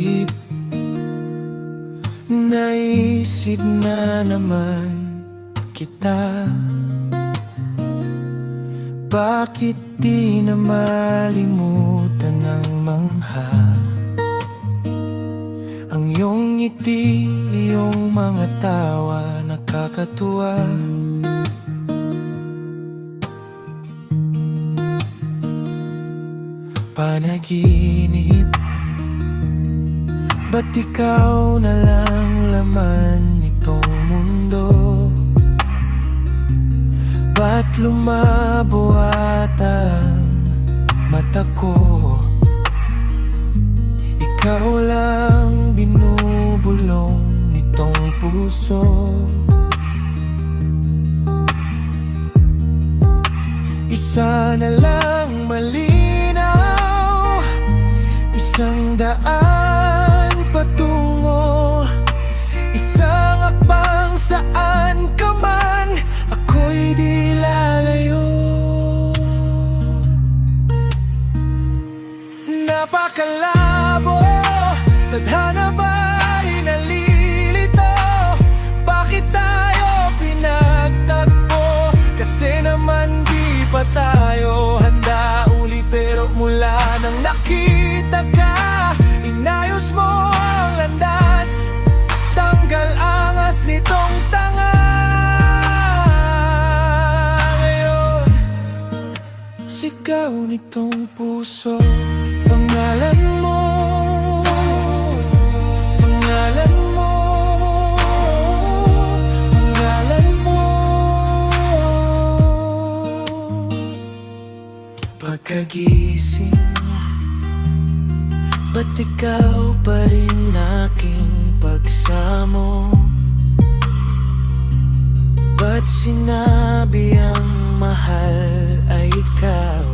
dibdib. Naisip na naman kita, bakit di na malimutan ng mangha ang iyong ngiti, iyong mga tawa nakakatuwa. Panaginip, ba't ikaw na lang laman nitong mundo? Ba't lumabo at ang mata ko? Ikaw lang binubulong nitong puso. Isa na lang malinaw, isang daan patungo, isang akbang saan ka man, ako'y di lalayo. Napakalabo, tadhana ba'y nalilito? Bakit tayo pinagtagpo? Kasi naman di pa tayo handa uli, pero mula nang nakita ka, inayos mo ang landas, tanggal angas nitong tanga. Ngayon, sigaw nitong puso, pangalan mo, pangalan mo, pangalan mo. Pagkagising, ba't ikaw pa rin aking pagsamo? Ba't sinabi ang mahal ay ikaw?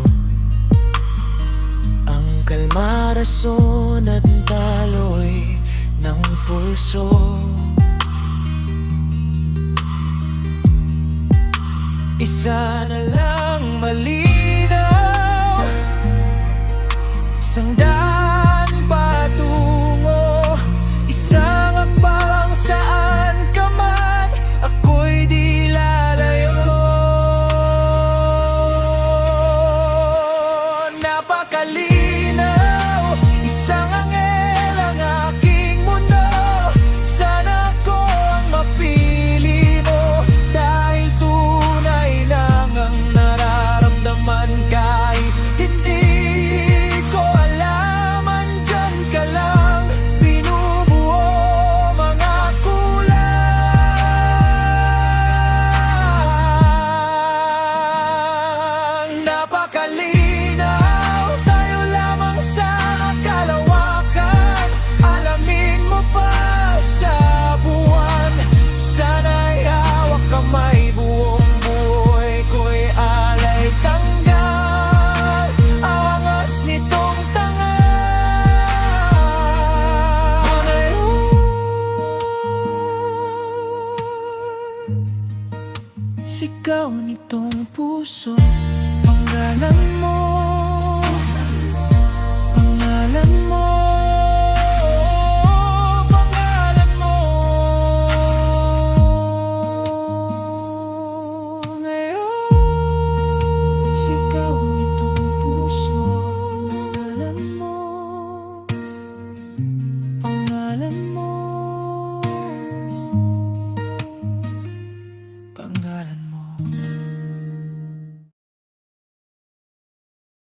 Ang kalma, rason at daloy ng pulso. Isa na lang malinaw, isang daan patungo, isang akbang saan ka man, ako'y di lalayo. Napakalinaw, isang anghel ang aking mundo. Sana ako ang mapili mo, dahil tunay lang ang nararamdaman. Kahit hindi ko alam, andyan ka lang, binubuo mga kulang. Napakalinaw, tayo lamang sa kalawakan, alamin mo pa sa buwan. Sana'y hawak kamay, buong buhay ko'y alay, tanggal angas nitong tanga. Ngayon, sigaw nitong puso,